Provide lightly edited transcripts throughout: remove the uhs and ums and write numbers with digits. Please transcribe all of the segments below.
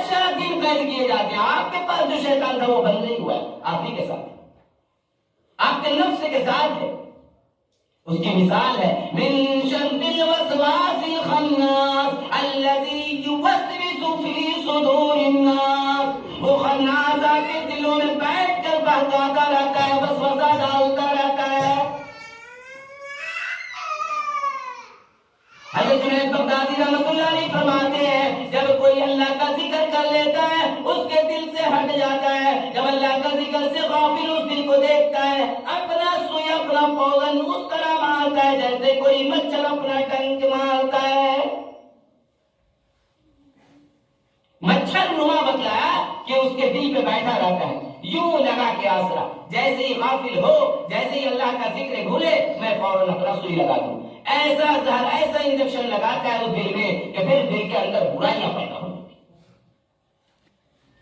بہت شیاطین قید کیے جاتے ہیں. آپ کے پاس جو شیطان تھا وہ بند نہیں ہوا ہے, آپ ہی کے ساتھ, آپ کے نفس کے ساتھ ہے. اس کی مثال ہے من شر الوسواس الخناس الذي يوسوس في صدور الناس. وہ خناس آپ کے دلوں میں بیٹھ کر بہکاتا رہتا ہے, وسوسہ ڈالتا رہتا ہے. حضرت جنید بغدادی رحمۃ اللہ علیہ فرماتے ہیں جب کوئی اللہ کا ذکر کر لیتا ہے اس کے دل سے ہٹ جاتا ہے. جب اللہ کا ذکر سے غافل اس دل کو دیکھتا ہے, اپنا سوئی اپنا پوزن اس طرح مارتا ہے جیسے کوئی مچھر اپنا ڈنک مارتا ہے. مچھر نما بتلایا کہ اس کے دل پہ بیٹھا رہتا ہے یوں لگا کے آسرا, جیسے ہی غافل ہو, جیسے ہی اللہ کا ذکر بھولے, میں فوراً اپنا سوئی لگا دوں. ایسا زہر, ایسا انجیکشن لگاتا ہے اس دل میں کہ پھر دل کے اندر برائیاں پیدا ہو.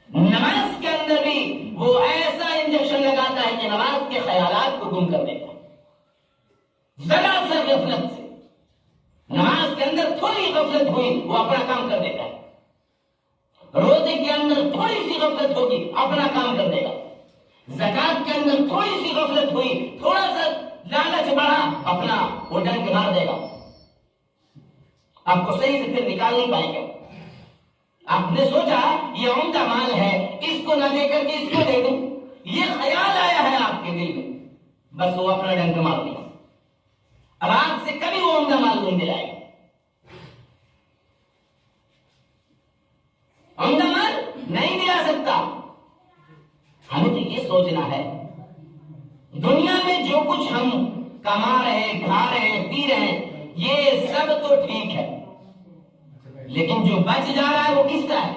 نماز کے اندر بھی وہ ایسا انجیکشن لگاتا ہے کہ نماز کے خیالات کو گم کر دیتا ہے. ذرا سا غفلت سے نماز کے اندر تھوڑی غفلت ہوئی وہ اپنا کام کر دیتا ہے. روزے کے اندر تھوڑی سی غفلت ہوگی اپنا کام کر دے گا. زکات کے اندر تھوڑی سی غفلت ہوئی, تھوڑا سا لالچ بڑھا, اپنا وہ ڈنک مار دے گا. آپ کو صحیح سے پھر نکال نہیں پائے گا. آپ نے سوچا یہ عمدہ مال ہے, اس کو نہ دے کر کے اس کو دے دوں, یہ خیال آیا ہے آپ کے دل میں, بس وہ اپنا ڈنک مار دیا. اب آپ سے کبھی وہ عمدہ مال نہیں دلائے گا. عمدہ مال نہیں دلا سکتا. ہمیں تو یہ سوچنا ہے دنیا میں جو کچھ ہم کما رہے ہیں, کھا رہے ہیں, پی رہے ہیں, یہ سب تو ٹھیک ہے, لیکن جو بچ جا رہا ہے وہ کس کا ہے؟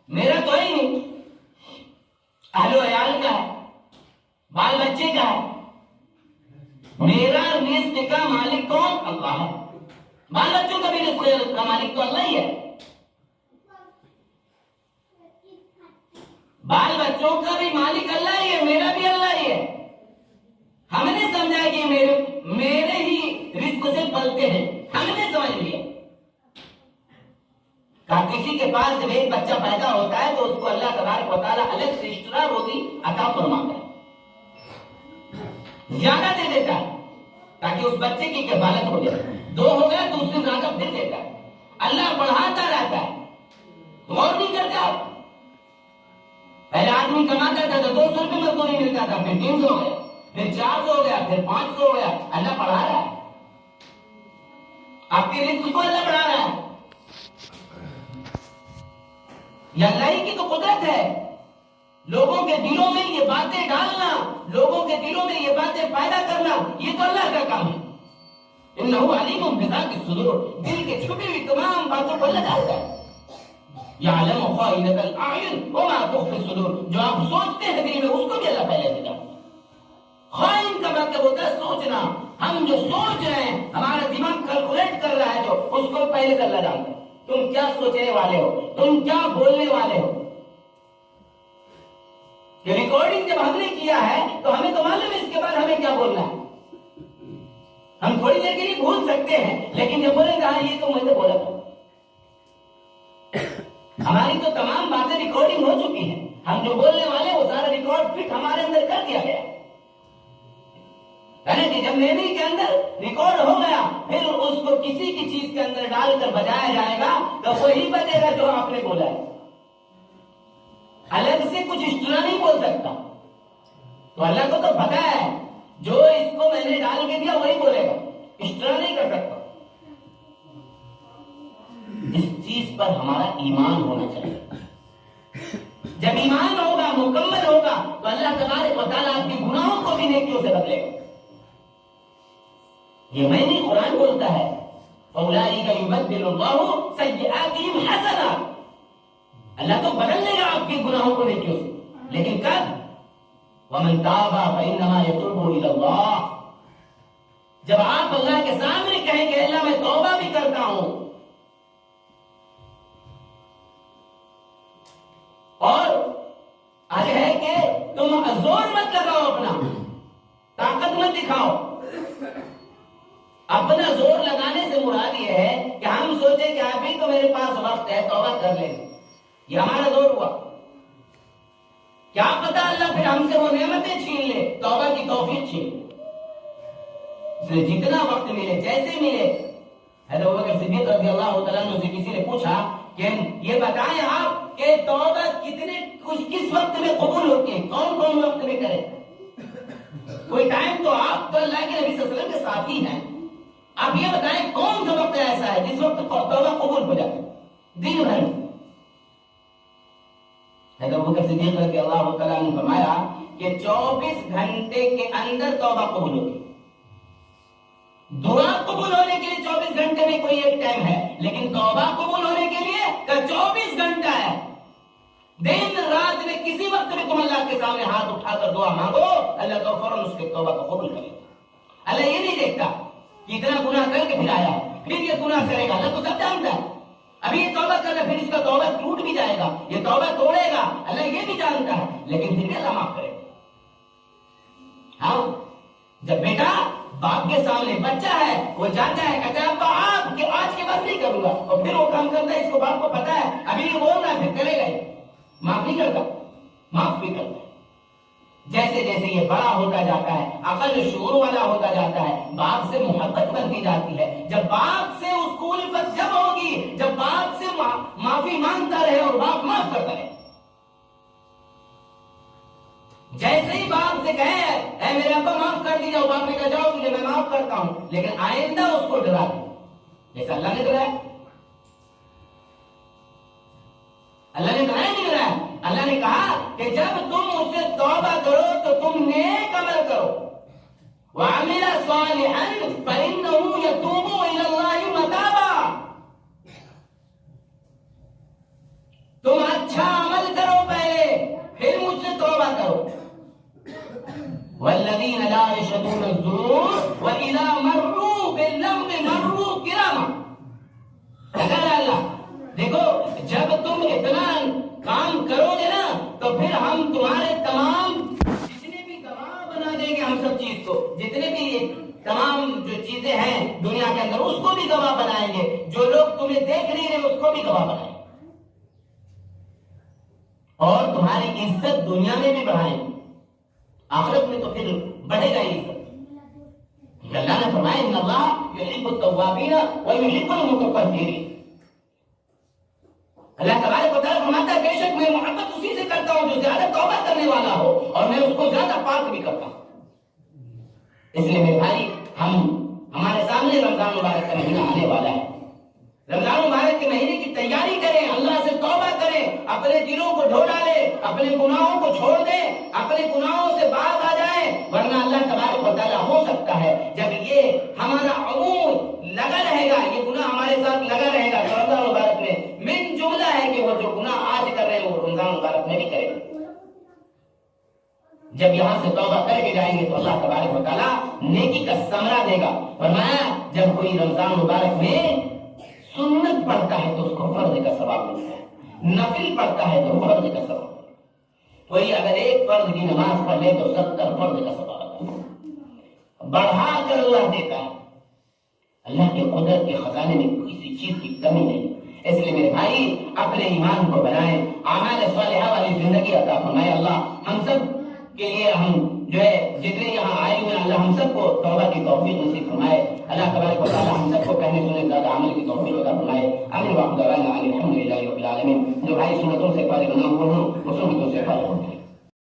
میرا تو ہی نہیں, اہل و عیال کا ہے, بال بچے کا ہے. میرا رزق کا مالک کون؟ اللہ ہے. بال بچوں کا بھی رزق کا مالک تو اللہ ہی ہے. بال بچوں کا بھی مالک اللہ ہی ہے, میرا بھی اللہ ہی ہے. ہم نے سمجھا کہ میرے ہی رزق سے پلتے ہیں, ہم نے سمجھ لیا. کسی کے پاس جب ایک بچہ پیدا ہوتا ہے تو اس کو اللہ تبارک و تعالیٰ الگ سے ایکسٹرا روزی عطا فرماتا ہے, زیادہ دے دیتا ہے تاکہ اس بچے کی کفالت ہو جائے. 2 ہو گیا تو اس سے زیادہ دے دیتا ہے. اللہ بڑھاتا رہتا ہے. غور نہیں کرتے آپ؟ پہلے آدمی کماتا تھا تو 200 روپے مزدوری ملتا تھا, پھر 300 ہو گیا, پھر 400 ہو گیا, پھر 500 ہو گیا. اللہ بڑھا رہا ہے, آپ کے رزق کو اللہ بڑھا رہا ہے. یہ اللہ ہی کی تو قدرت ہے. لوگوں کے دلوں میں یہ باتیں ڈالنا, لوگوں کے دلوں میں یہ باتیں پیدا کرنا, یہ تو اللہ کا کام ہے. انہ علیم بذات الصدور, دل کے چھپی ہوئی تمام باتوں کو اللہ جانتا ہے. یعلم خائنۃ الاعین وما تخفی الصدور, جو آپ سوچتے ہیں دل میں اس کو بھی اللہ پہلے سے جانتا ہے. خائن کا مطلب ہوتا ہے سوچنا. ہم جو سوچ رہے ہیں, ہمارا دماغ کیلکولیٹ کر رہا ہے, جو اس کو پہلے سے اللہ جانتا ہے. تم کیا سوچنے والے ہو, تم کیا بولنے والے ہو. یہ ریکارڈنگ جب ہم نے کیا ہے تو ہمیں تو معلوم ہے اس کے بعد ہمیں کیا بولنا ہے. ہم تھوڑی دیر کے لیے بھول سکتے ہیں, لیکن جب بولیں گے ہاں یہ تو میں نے بولا تھا, ہماری تو تمام باتیں ریکارڈنگ ہو چکی ہیں. ہم جو بولنے والے وہ سارا ریکارڈ فٹ ہمارے اندر کر دیا گیا ہے کہ جب میموری کے اندر ریکارڈ ہو گیا, پھر اس کو کسی کی چیز کے اندر ڈال کر بجایا جائے گا تو وہی بجے گا جو آپ نے بولا ہے. الگ سے کچھ ایکسٹرا نہیں بول سکتا. تو اللہ کو تو پتا ہے جو اس کو میں نے ڈال کے دیا وہی بولے گا, ایکسٹرا نہیں کر سکتا. اس چیز پر ہمارا ایمان ہونا چاہیے. جب ایمان ہوگا, مکمل ہوگا, تو اللہ تبارک و تعالیٰ آپ کے گناہوں کو بھی نیکیوں سے بدلے گا. یہ میں نہیں, قرآن بولتا ہے فَأُولَٰئِكَ يُبَدِّلُ اللَّهُ سَيِّئَاتِهِمْ حَسَنَاتٍ. اللہ تو بدل لے گا آپ کے گناہوں کو نیکیوں سے, لیکن کب؟ وَمَن تَابَ فَإِنَّمَا يَتُوبُ إِلَى اللَّهِ. جب آپ اللہ کے سامنے کہیں کہ اللہ میں توبہ بھی کرتا ہوں, اور آج ہے کہ تم زور مت لگاؤ, اپنا طاقت مت دکھاؤ. اپنا زور لگانے سے مراد یہ ہے کہ ہم سوچیں کہ ابھی تو میرے پاس وقت ہے, توبہ کر لیں. یہ ہمارا زور ہوا. کیا پتا اللہ پھر ہم سے وہ نعمتیں چھین لے, توبہ کی توفیق چھین لے. اس لیے جتنا وقت ملے, جیسے ملے. حضرت ابوبکر صدیق رضی اللہ تعالیٰ عنہ سے کسی نے پوچھا کہ یہ بتائیں آپ کہ توبہ کس وقت میں قبول ہوتی ہے, کون کون وقت میں کرے؟ کوئی ٹائم تو آپ تو اللہ کے نبی صلی اللہ علیہ وسلم کے ساتھی ہیں, آپ یہ بتائیں کون سا وقت ایسا ہے جس وقت توبہ قبول ہو جائے دن بھر میں؟ حضرت ابوبکر صدیق رضی اللہ تعالیٰ عنہ نے فرمایا کہ 24 گھنٹے کے اندر توبہ قبول ہوگی. دعا قبول ہونے کے لیے 24 گھنٹے میں کوئی ایک ٹائم ہے, لیکن توبہ قبول ہونے کے لیے 24 گھنٹہ ہے. دن رات میں کسی وقت میں تم اللہ کے سامنے ہاتھ اٹھا کر دعا مانگو, اللہ تو فوراً اس کے توبہ کو قبول کرے. اللہ یہ نہیں دیکھتا کہ اتنا گناہ کر کے پھر آیا پھر یہ گناہ کرے گا, اللہ تو سب جانتا ہے. ابھی یہ توبہ کر رہا, پھر اس کا توبہ ٹوٹ بھی جائے گا, یہ توبہ توڑے گا, اللہ یہ بھی جانتا ہے, لیکن پھر بھی اللہ معاف کرے گا. ہاں, جب بیٹا باپ کے سامنے بچہ ہے, وہ جاتا ہے کہتا ہے ابا آپ کہ آج کے بعد نہیں کروں گا, اور پھر وہ کام کرتا ہے, اس کو باپ کو پتا ہے ابھی یہ بول رہا ہے پھر کرے گا, معاف نہیں کرتا, معاف بھی کرتا ہے. جیسے جیسے یہ بڑا ہوتا جاتا ہے, عقل شعور والا ہوتا جاتا ہے, باپ سے محبت بنتی جاتی ہے. جب باپ سے اس کو الفت جب ہوگی, جب باپ سے معافی مانگتا رہے اور باپ معاف کرتا رہے. جیسے ہی باپ سے کہے اے میرے ابا معاف کر دیجیے, باپ نے کہا جاؤ تجھے میں معاف کرتا ہوں, لیکن آئندہ اس کو ڈرا دیں جیسا اللہ نے ڈرایا. اللہ نے ڈرایا نہیں ڈرایا, اللہ نے کہا کہ جب تم مجھ سے توبہ کرو تو تم نیک عمل کرو. وَعَمِلَ صَالِحًا فَإِنَّهُ يَتُوبُ إِلَى اللَّهِ مَتَابًا. تم اچھا عمل کرو پہلے, پھر مجھ سے توبہ کرو. وَالَّذِينَ لَا يَشْهَدُونَ الزُّورَ وَإِذَا مَرُّوا بِاللَّغْوِ مَرُّوا كِرَامًا. اللہ دیکھو, جب تم اتنا کام کرو گے نا تو پھر ہم تمہارے تمام جتنے بھی گواہ بنا دیں گے, ہم سب چیز کو, جتنے بھی تمام جو چیزیں ہیں دنیا کے اندر اس کو بھی گواہ بنائیں گے. جو لوگ تمہیں دیکھ نہیں رہے اس کو بھی گواہ بنائیں گے, اور تمہاری عزت دنیا میں بھی بڑھائیں گے, آخرت میں تو پھر بڑھے گا عزت. اللہ نے فرمایا ان اللہ یحب التوابین ویحب المتطہرین. اللہ تبارک و تعالیٰ فرماتا ہے بے شک میں محبت اسی سے کرتا ہوں جو زیادہ توبہ کرنے والا ہو, اور میں اس کو زیادہ پاک بھی کرتا ہوں. اس لیے میرے بھائی, ہمارے سامنے رمضان مبارک کا مہینہ آنے والا ہے. رمضان مبارک کے مہینے کی تیاری کریں, اللہ سے توبہ کریں, اپنے دلوں کو دھو ڈالیں, اپنے گناہوں کو چھوڑ دیں, اپنے گناہوں سے باز آ جائیں, ورنہ اللہ تبارک و تعالیٰ ہو سکتا ہے جب یہ ہمارا عموم لگا رہے گا, یہ گناہ ہمارے ساتھ لگا رہے گا, تو رمضان مبارک میں من جملہ ہے کہ وہ جو گناہ آج کر رہے ہیں وہ رمضان مبارک میں بھی کریں گے. جب یہاں سے توبہ کر کے جائیں گے تو اللہ تبارک و تعالیٰ نیکی کا ثمرہ دے گا. فرمایا جب کوئی رمضان مبارک میں سنت پڑھتا ہے تو اس کو فرض کا ثواب ملتا ہے, نفل پڑھتا ہے تو فرض کا ثواب. کوئی اگر ایک فرض کی نماز پڑھ لے تو 70 فرض کا ثواب آتا ہے, بڑھا کر اللہ دیتا ہے. اللہ کے قدرت کے خزانے میں کسی چیز کی کمی نہیں. اس لیے میرے بھائی اپنے ایمان کو بنائیں, اعمال صالحہ والی زندگی عطا فرمائے. اللہ ہم سب کے لیے, ہم جو ہے جتنے یہاں آئے ہوئے ہیں, اللہ ہم سب کو توبہ کی توفیق نصیب فرمائے. اللہ تبارک و تعالیٰ ہم سب کو کہنے سننے زیادہ عمل کی توفیق عطا فرمائے. آمین. الحمد للہ رب العالمین. جو بھائی سنتوں سے فارغ نہ ہو, وہ سنتوں سے فارغ ہو.